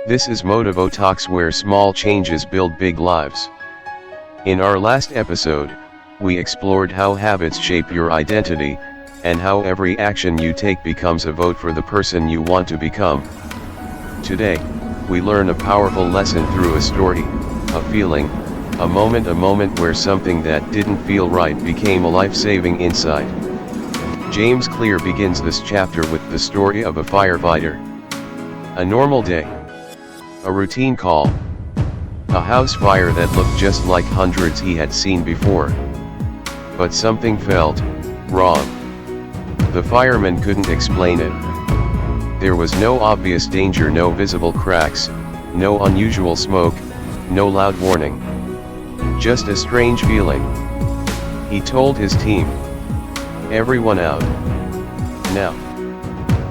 This is Motivotalks, where small changes build big lives. In our last episode, we explored how habits shape your identity, and how every action you take becomes a vote for the person you want to become. Today, we learn a powerful lesson through a story, a feeling, a moment where something that didn't feel right became a life-saving insight. James Clear begins this chapter with the story of a firefighter. A normal day. A routine call. A house fire that looked just like hundreds he had seen before. But something felt wrong. The fireman couldn't explain it. There was no obvious danger, no visible cracks, no unusual smoke, no loud warning. Just a strange feeling. He told his team. Everyone out. Now.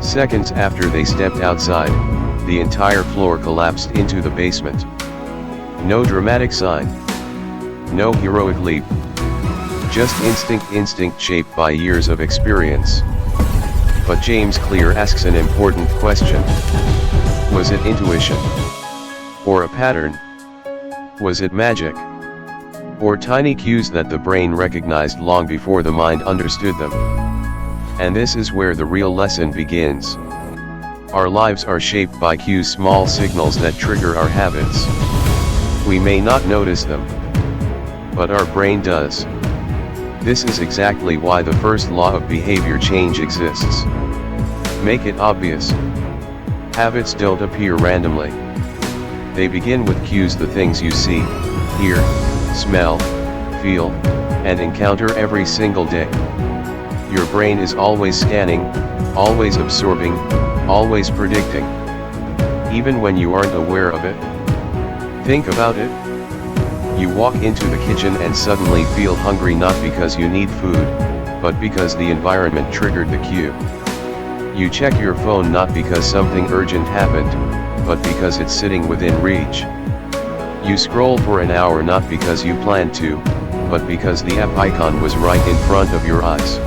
Seconds after they stepped outside, the entire floor collapsed into the basement. No dramatic sign. No heroic leap. Just instinct shaped by years of experience. But James Clear asks an important question. Was it intuition? Or a pattern? Was it magic? Or tiny cues that the brain recognized long before the mind understood them? And this is where the real lesson begins. Our lives are shaped by cues, small signals that trigger our habits. We may not notice them, but our brain does. This is exactly why the first law of behavior change exists. Make it obvious. Habits don't appear randomly. They begin with cues, the things you see, hear, smell, feel, and encounter every single day. Your brain is always scanning, always absorbing, always predicting. Even when you aren't aware of it. Think about it. You walk into the kitchen and suddenly feel hungry, not because you need food, but because the environment triggered the cue. You check your phone not because something urgent happened, but because it's sitting within reach. You scroll for an hour not because you planned to, but because the app icon was right in front of your eyes.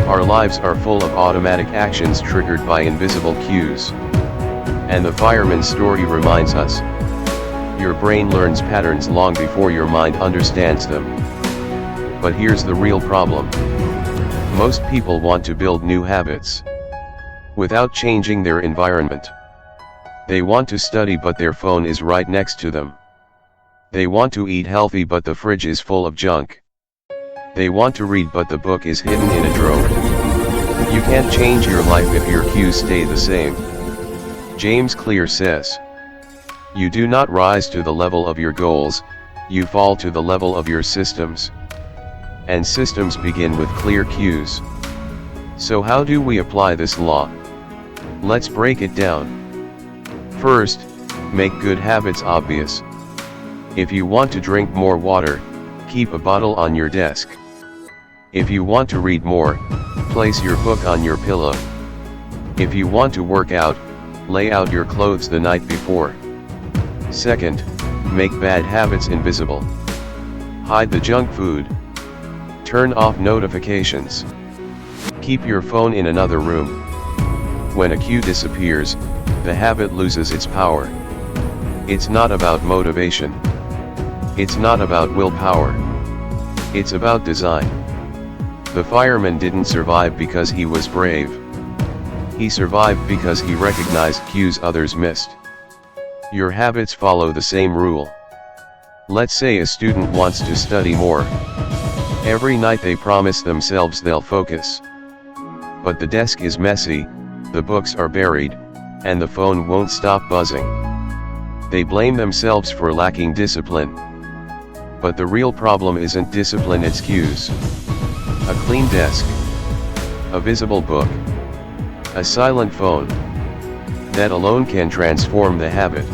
Our lives are full of automatic actions triggered by invisible cues. And the fireman's story reminds us. Your brain learns patterns long before your mind understands them. But here's the real problem. Most people want to build new habits without changing their environment. They want to study, but their phone is right next to them. They want to eat healthy, but the fridge is full of junk. They want to read, but the book is hidden in a drawer. You can't change your life if your cues stay the same. James Clear says. You do not rise to the level of your goals, you fall to the level of your systems. And systems begin with clear cues. So how do we apply this law? Let's break it down. First, make good habits obvious. If you want to drink more water, keep a bottle on your desk. If you want to read more, place your book on your pillow. If you want to work out, lay out your clothes the night before. Second, make bad habits invisible. Hide the junk food. Turn off notifications. Keep your phone in another room. When a cue disappears, the habit loses its power. It's not about motivation. It's not about willpower. It's about design. The fireman didn't survive because he was brave. He survived because he recognized cues others missed. Your habits follow the same rule. Let's say a student wants to study more. Every night they promise themselves they'll focus. But the desk is messy, the books are buried, and the phone won't stop buzzing. They blame themselves for lacking discipline. But the real problem isn't discipline, it's cues. A clean desk. A visible book. A silent phone. That alone can transform the habit.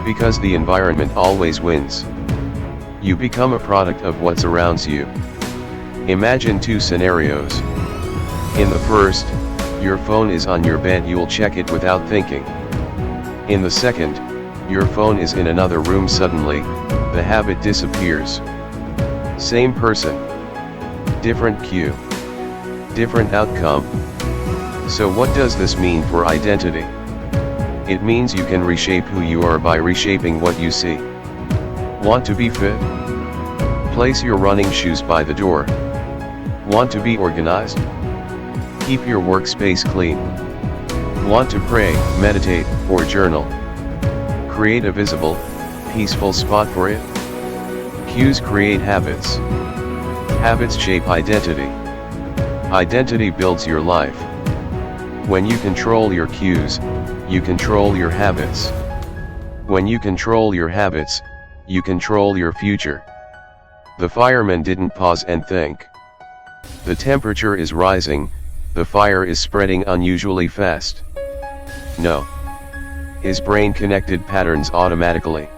Because the environment always wins. You become a product of what surrounds you. Imagine two scenarios. In the first, your phone is on your bed, you'll check it without thinking. In the second, your phone is in another room, suddenly, the habit disappears. Same person. Different cue. Different outcome. So what does this mean for identity? It means you can reshape who you are by reshaping what you see. Want to be fit? Place your running shoes by the door. Want to be organized? Keep your workspace clean. Want to pray, meditate, or journal? Create a visible, peaceful spot for it. Cues create habits. Habits shape identity. Identity builds your life. When you control your cues, you control your habits. When you control your habits, you control your future. The fireman didn't pause and think. The temperature is rising, the fire is spreading unusually fast. No. His brain connected patterns automatically.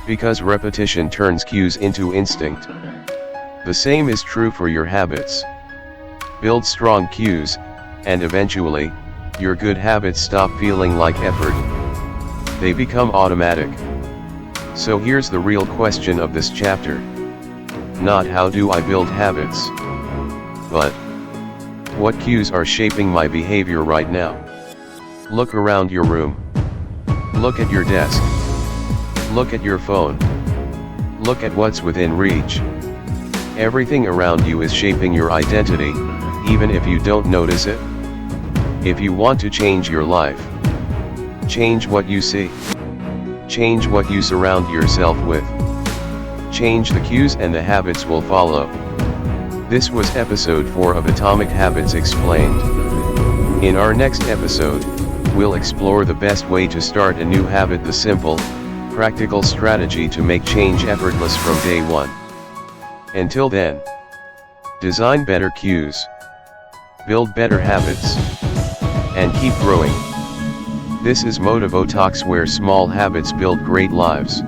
Because repetition turns cues into instinct. The same is true for your habits. Build strong cues, and eventually, your good habits stop feeling like effort. They become automatic. So here's the real question of this chapter. Not how do I build habits, but what cues are shaping my behavior right now? Look around your room. Look at your desk. Look at your phone. Look at what's within reach. Everything around you is shaping your identity, even if you don't notice it. If you want to change your life, change what you see. Change what you surround yourself with. Change the cues and the habits will follow. This was episode 4 of Atomic Habits Explained. In our next episode, we'll explore the best way to start a new habit, the simple, practical strategy to make change effortless from day one. Until then, design better cues, build better habits, and keep growing. This is Motivotalks, where small habits build great lives.